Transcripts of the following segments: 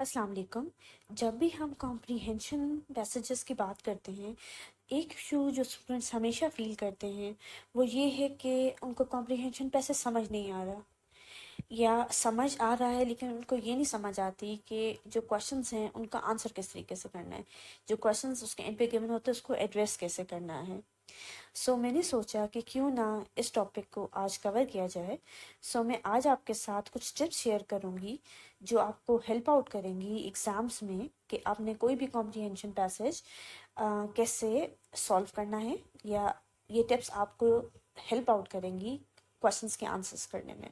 अस्सलाम वालेकुम। जब भी हम कॉम्प्रिहेंशन पैसेजेस की बात करते हैं, एक इशू जो स्टूडेंट्स हमेशा फ़ील करते हैं, वो ये है कि उनको कॉम्प्रिहेंशन पैसेज समझ नहीं आ रहा, या समझ आ रहा है लेकिन उनको ये नहीं समझ आती कि जो क्वेश्चंस हैं, उनका आंसर किस तरीके से करना है। जो क्वेश्चंस उसके एंड पे गिवन होते हैं, उसको एड्रेस कैसे करना है। मैंने सोचा कि क्यों ना इस टॉपिक को आज कवर किया जाए। मैं आज आपके साथ कुछ टिप्स शेयर करूँगी जो आपको हेल्प आउट करेंगी एग्ज़ाम्स में कि आपने कोई भी कॉम्प्रिहेंशन पैसेज कैसे सॉल्व करना है, या ये टिप्स आपको हेल्प आउट करेंगी क्वेश्चंस के आंसर्स करने में।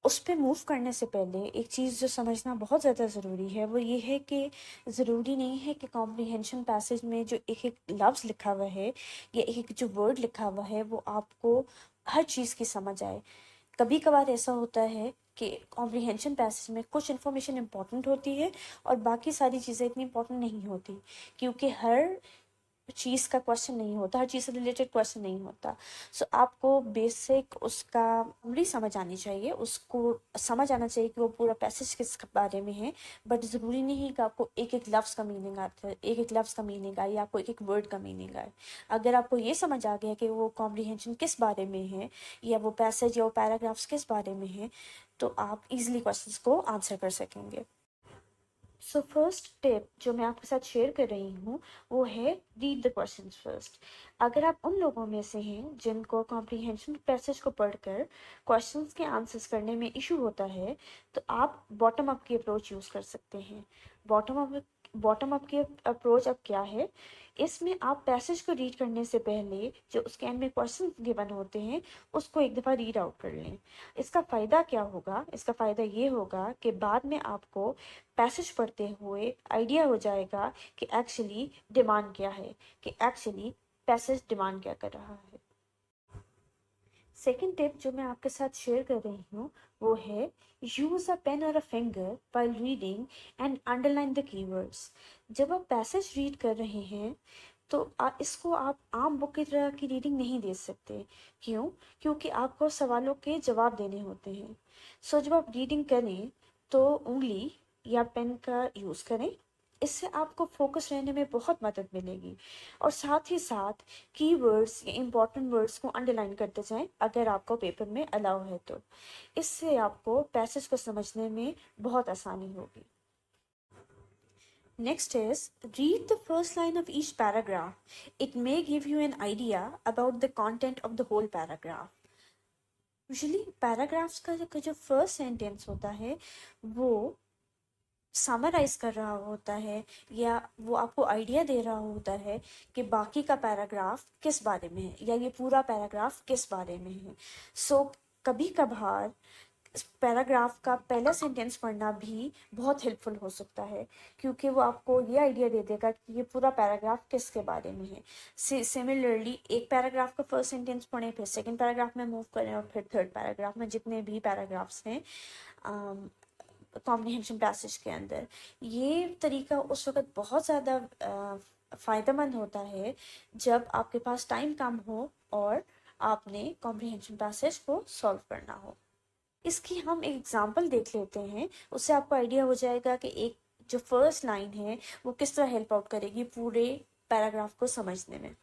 उस पे मूव करने से पहले एक चीज़ जो समझना बहुत ज़्यादा ज़रूरी है, वो ये है कि ज़रूरी नहीं है कि कॉम्प्रिहेंशन पैसेज में जो एक-एक लफ्ज़ लिखा हुआ है या एक-एक जो वर्ड लिखा हुआ है, वो आपको हर चीज़ की समझ आए। कभी-कभार ऐसा होता है कि कॉम्प्रिहेंशन पैसेज में कुछ इन्फॉर्मेशन इम्पोर्टेंट होती है और बाकी सारी चीज़ें इतनी इम्पोर्टेंट नहीं होती, क्योंकि हर चीज़ का क्वेश्चन नहीं होता, हर चीज़ से रिलेटेड क्वेश्चन नहीं होता। आपको बेसिक उसका समरी समझ आनी चाहिए, उसको समझ आना चाहिए कि वो पूरा पैसेज किस बारे में है, बट ज़रूरी नहीं कि आपको एक-एक लफ्ज़ का मीनिंग आता है, एक-एक लफ्ज़ का मीनिंग आए या आपको एक-एक वर्ड का मीनिंग आए। अगर आपको ये समझ आ गया कि वो कॉम्प्रिहेंशन किस बारे में है, या वो पैसेज या वो पैराग्राफ्स किस बारे में है, तो आप ईज़िली क्वेश्चंस को आंसर कर सकेंगे। फर्स्ट टिप जो मैं आपके साथ शेयर कर रही हूँ, वो है रीड द क्वेश्चंस फर्स्ट। अगर आप उन लोगों में से हैं जिनको कॉम्प्रिहेंशन पैसेज को पढ़कर क्वेश्चंस के आंसर्स करने में इशू होता है, तो आप बॉटम अप की अप्रोच यूज़ कर सकते हैं। बॉटम अप की अप्रोच अब क्या है? इसमें आप पैसेज को रीड करने से पहले जो उसके एंड में क्वेश्चन गिवन होते हैं, उसको एक दफ़ा रीड आउट कर लें। इसका फ़ायदा क्या होगा? इसका फ़ायदा ये होगा कि बाद में आपको पैसेज पढ़ते हुए आइडिया हो जाएगा कि एक्चुअली डिमांड क्या है, कि एक्चुअली पैसेज डिमांड क्या कर रहा है। सेकेंड टिप जो मैं आपके साथ शेयर कर रही हूँ, वो है यूज़ अ पेन और a finger while reading and underline the keywords. जब आप पैसेज रीड कर रहे हैं, तो इसको आप आम बुक की तरह की रीडिंग नहीं दे सकते। क्यों? क्योंकि आपको सवालों के जवाब देने होते हैं। जब आप रीडिंग करें, तो उंगली या पेन का यूज़ करें। इससे आपको फोकस रहने में बहुत मदद मिलेगी, और साथ ही साथ कीवर्ड्स या इम्पोर्टेंट वर्ड्स को अंडरलाइन करते जाएं अगर आपको पेपर में अलाउ है तो। इससे आपको पैसेज को समझने में बहुत आसानी होगी। Next is read the first line of each paragraph. It may give you an idea about the content of the whole paragraph. Usually paragraphs का जो फर्स्ट सेंटेंस होता है, वो समराइज कर रहा होता है, या वो आपको आइडिया दे रहा होता है कि बाकी का पैराग्राफ किस बारे में है, या ये पूरा पैराग्राफ किस बारे में है। कभी कभार पैराग्राफ का पहला सेंटेंस पढ़ना भी बहुत हेल्पफुल हो सकता है, क्योंकि वो आपको ये आइडिया दे देगा कि ये पूरा पैराग्राफ किसके बारे में है। सिमिलरली एक पैराग्राफ का फर्स्ट सेंटेंस पढ़ें, फिर सेकंड पैराग्राफ में मूव करें, और फिर थर्ड पैराग्राफ में, जितने भी पैराग्राफ्स हैं कॉम्प्रिहेंशन पैसेज के अंदर। ये तरीका उस वक्त बहुत ज़्यादा फ़ायदेमंद होता है जब आपके पास टाइम कम हो और आपने कॉम्प्रिहेंशन पैसेज को सॉल्व करना हो। इसकी हम एक एग्जांपल देख लेते हैं, उससे आपको आइडिया हो जाएगा कि एक जो फर्स्ट लाइन है वो किस तरह हेल्प आउट करेगी पूरे पैराग्राफ को समझने में।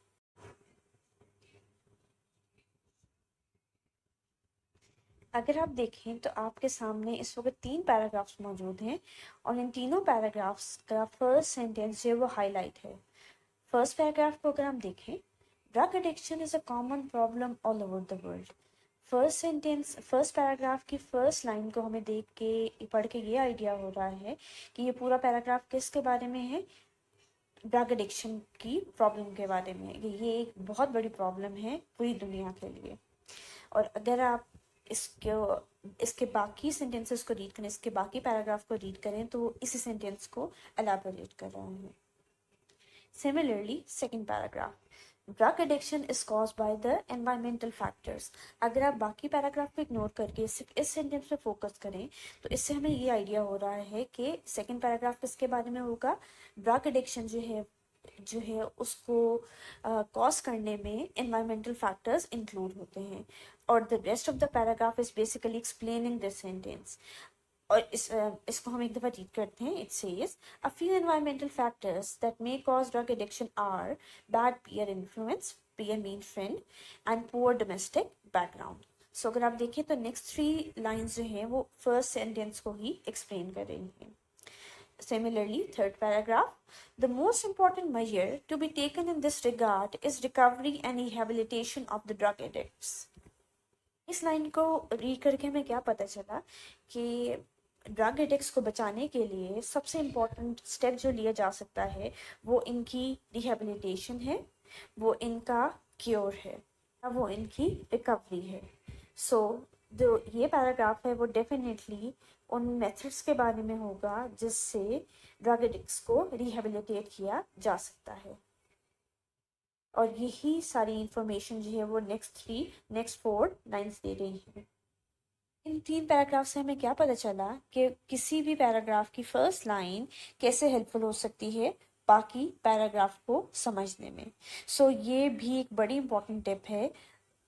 अगर आप देखें तो आपके सामने इस वक्त 3 पैराग्राफ्स मौजूद हैं, और इन तीनों पैराग्राफ्स का फर्स्ट सेंटेंस जो है वो हाईलाइट है। फर्स्ट पैराग्राफ को अगर हम देखें, drug addiction is a common problem all over the world. First paragraph की फर्स्ट लाइन को हमें देख के पढ़ के ये आइडिया हो रहा है कि ये पूरा पैराग्राफ किसके बारे में है? ड्रग एडिक्शन की प्रॉब्लम के बारे में। ये एक बहुत बड़ी प्रॉब्लम है पूरी दुनिया के लिए। और अगर आप इसके बाकी सेंटेंसेस को रीड करें, इसके बाकी पैराग्राफ को रीड करें, तो इसी सेंटेंस को एलाबोरेट कर रहा है। Similarly, second paragraph. Drug addiction is caused by the environmental factors. अगर आप बाकी पैराग्राफ को इग्नोर करके सिर्फ इस सेंटेंस पे फोकस करें, तो इससे हमें ये आइडिया हो रहा है कि सेकंड पैराग्राफ किसके बारे में होगा? ड्रग एडिक्शन जो है उसको कॉज करने में environmental factors include होते हैं, और the rest of the paragraph is basically explaining this sentence. और इसको हम एक दफ़ा रीड करते हैं. It says a few environmental factors that may cause drug addiction are bad peer influence, peer mean friend, and poor domestic background. So अगर आप देखें तो नेक्स्ट 3 लाइन्स जो हैं वो फर्स्ट सेंटेंस को ही एक्सप्लेन कर रही हैं. Similarly, third paragraph, the most important measure to be taken in this regard is recovery and rehabilitation of the drug addicts. इस लाइन को रीड करके हमें क्या पता चला कि ड्रग एडिक्ट्स को बचाने के लिए सबसे इम्पोर्टेंट स्टेप जो लिया जा सकता है वो इनकी रिहेबिलिटेशन है, वो इनका क्योर है, वो इनकी रिकवरी है. सो जो ये पैराग्राफ है वो डेफिनेटली उन मेथड्स के बारे में होगा जिससे ड्रग एडिक्ट्स को रिहेबिलिटेट किया जा सकता है. और यही सारी इंफॉर्मेशन जो है वो नेक्स्ट 4 लाइन्स दे रही है. इन 3 पैराग्राफ से हमें क्या पता चला कि किसी भी पैराग्राफ की फर्स्ट लाइन कैसे हेल्पफुल हो सकती है बाकी पैराग्राफ को समझने में. सो ये भी एक बड़ी इंपॉर्टेंट टिप है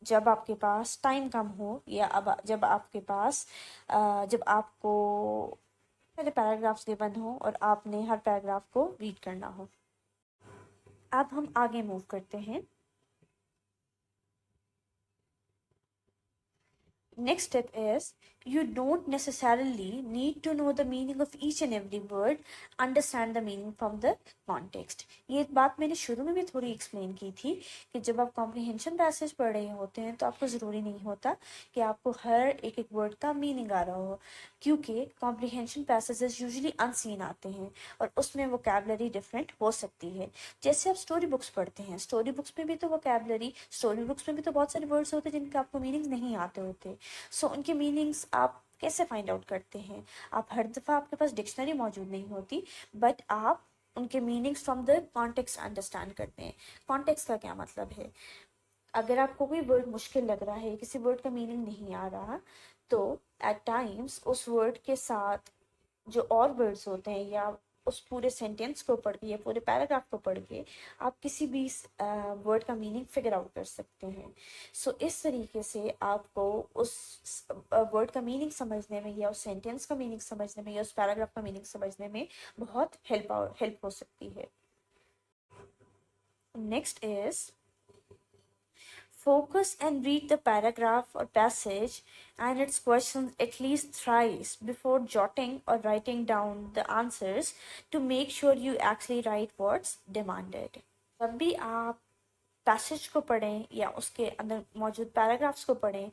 जब आपके पास टाइम कम हो, या अब जब आपके पास जब आपको पहले पैराग्राफ्स गिवन हो और आपने हर पैराग्राफ को रीड करना हो. अब हम आगे मूव करते हैं. Next step is you don't necessarily need to know the meaning of each and every word, understand the meaning from the context. ये बात मैंने शुरू में भी थोड़ी एक्सप्लेन की थी कि जब आप कॉम्प्रिहेंशन पैसेज पढ़ रहे होते हैं तो आपको ज़रूरी नहीं होता कि आपको हर एक एक वर्ड का मीनिंग आ रहा हो, क्योंकि कॉम्प्रिहेंशन पैसेजेस यूजुअली अनसीन आते हैं और उसमें वोकैबुलरी डिफरेंट हो सकती है. जैसे आप स्टोरी बुक्स पढ़ते हैं, स्टोरी बुक्स में भी तो वोकैबुलरी, स्टोरी बुक्स में भी तो बहुत सारे वर्ड्स होते हैं जिनके आपको मीनिंग्स नहीं आते होते. सो उनके मीनिंग्स आप कैसे फाइंड आउट करते हैं? आप हर दफ़ा आपके पास डिक्शनरी मौजूद नहीं होती, बट आप उनके meanings from the context understand करते हैं. कॉन्टेक्स्ट का क्या मतलब है? अगर आपको कोई वर्ड मुश्किल लग रहा है, किसी वर्ड का मीनिंग नहीं आ रहा, तो एट टाइम्स उस वर्ड के साथ जो और वर्ड्स होते हैं या उस पूरे सेंटेंस को पढ़ के या पूरे पैराग्राफ को पढ़ के आप किसी भी वर्ड का मीनिंग फिगर आउट कर सकते हैं. सो इस तरीके से आपको उस वर्ड का मीनिंग समझने में या उस सेंटेंस का मीनिंग समझने में या उस पैराग्राफ का मीनिंग समझने में बहुत हेल्प हो सकती है. Next is focus and read the paragraph or passage and its questions at least thrice before jotting or writing down the answers to make sure you actually write what's demanded. जब भी आप passage को पढ़ें या उसके अंदर मौजूद paragraphs को पढ़ें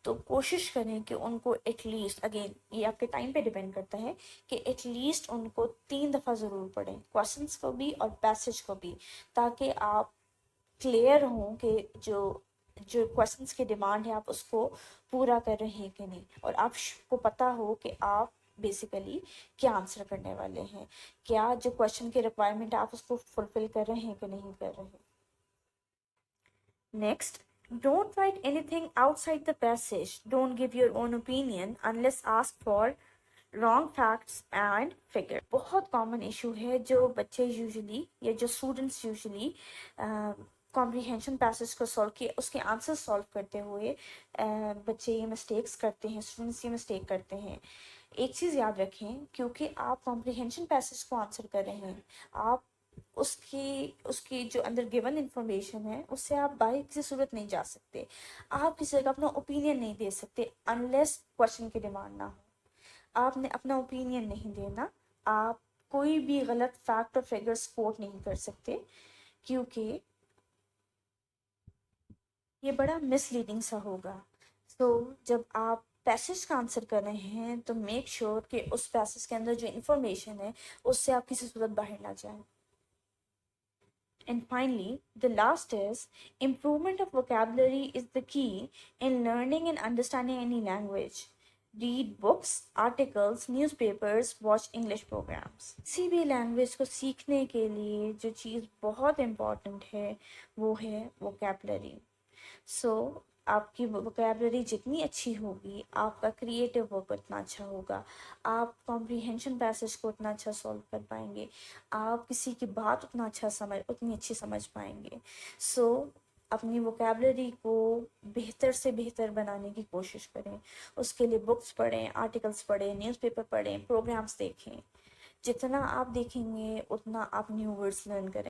तो कोशिश करें कि उनको एटलीस्ट, अगेन ये आपके टाइम पे डिपेंड करता है, कि एटलीस्ट उनको 3 दफ़ा ज़रूर पढ़ें, क्वेश्चंस को भी और पैसेज को भी, ताकि आप क्लियर हों कि जो क्वेश्चंस की डिमांड है आप उसको पूरा कर रहे हैं कि नहीं, और आपको पता हो कि आप बेसिकली क्या आंसर करने वाले हैं, क्या जो क्वेश्चन की रिक्वायरमेंट है आप उसको फुलफिल कर रहे हैं कि नहीं कर रहे हैं. Next, don't write anything outside the passage. Don't give your own opinion unless asked for wrong facts and figure. बहुत कॉमन इशू है जो बच्चे यूजुअली या जो स्टूडेंट्स यूजुअली कॉम्प्रीहेंशन पैसेज को सॉल्व किए उसके आंसर सॉल्व करते हुए बच्चे ये मिस्टेक्स करते हैं, स्टूडेंट्स ये मिस्टेक करते हैं. एक चीज़ याद रखें, क्योंकि आप कॉम्प्रीहेंशन पैसेज को आंसर कर रहे हैं, आप उसकी जो अंदर गिवन इंफॉर्मेशन है उससे आप बाहर किसी सूरत नहीं जा सकते, आप किसी का अपना ओपिनियन नहीं दे सकते अनलेस क्वेश्चन की डिमांड ना हो. आपने अपना ओपिनियन नहीं देना, आप कोई भी गलत फैक्ट और फिगर्स कोट नहीं कर सकते, क्योंकि ये बड़ा मिसलीडिंग सा होगा. तो जब आप पैसेज का आंसर कर रहे हैं तो मेक श्योर कि उस पैसेज के अंदर जो इंफॉर्मेशन है उससे आप किसी सूरत बाहर ना जाएं. And finally, the last is improvement of vocabulary is the key in learning and understanding any language. Read books, articles, newspapers, watch English programs. किसी भी लैंग्वेज को सीखने के लिए जो चीज़ बहुत इम्पॉर्टेंट है वो है vocabulary. सो आपकी वोकैबलरी जितनी अच्छी होगी आपका क्रिएटिव वर्क उतना अच्छा होगा, आप कॉम्प्रीहेंशन पैसेज को उतना अच्छा सॉल्व कर पाएंगे, आप किसी की बात उतनी अच्छी समझ पाएंगे. सो अपनी वोकेबलरी को बेहतर से बेहतर बनाने की कोशिश करें। उसके लिए बुक्स पढ़ें, आर्टिकल्स पढ़ें, न्यूज़पेपर पढ़ें, प्रोग्राम्स देखें। जितना आप देखेंगे उतना आप न्यू वर्ड्स लर्न करें।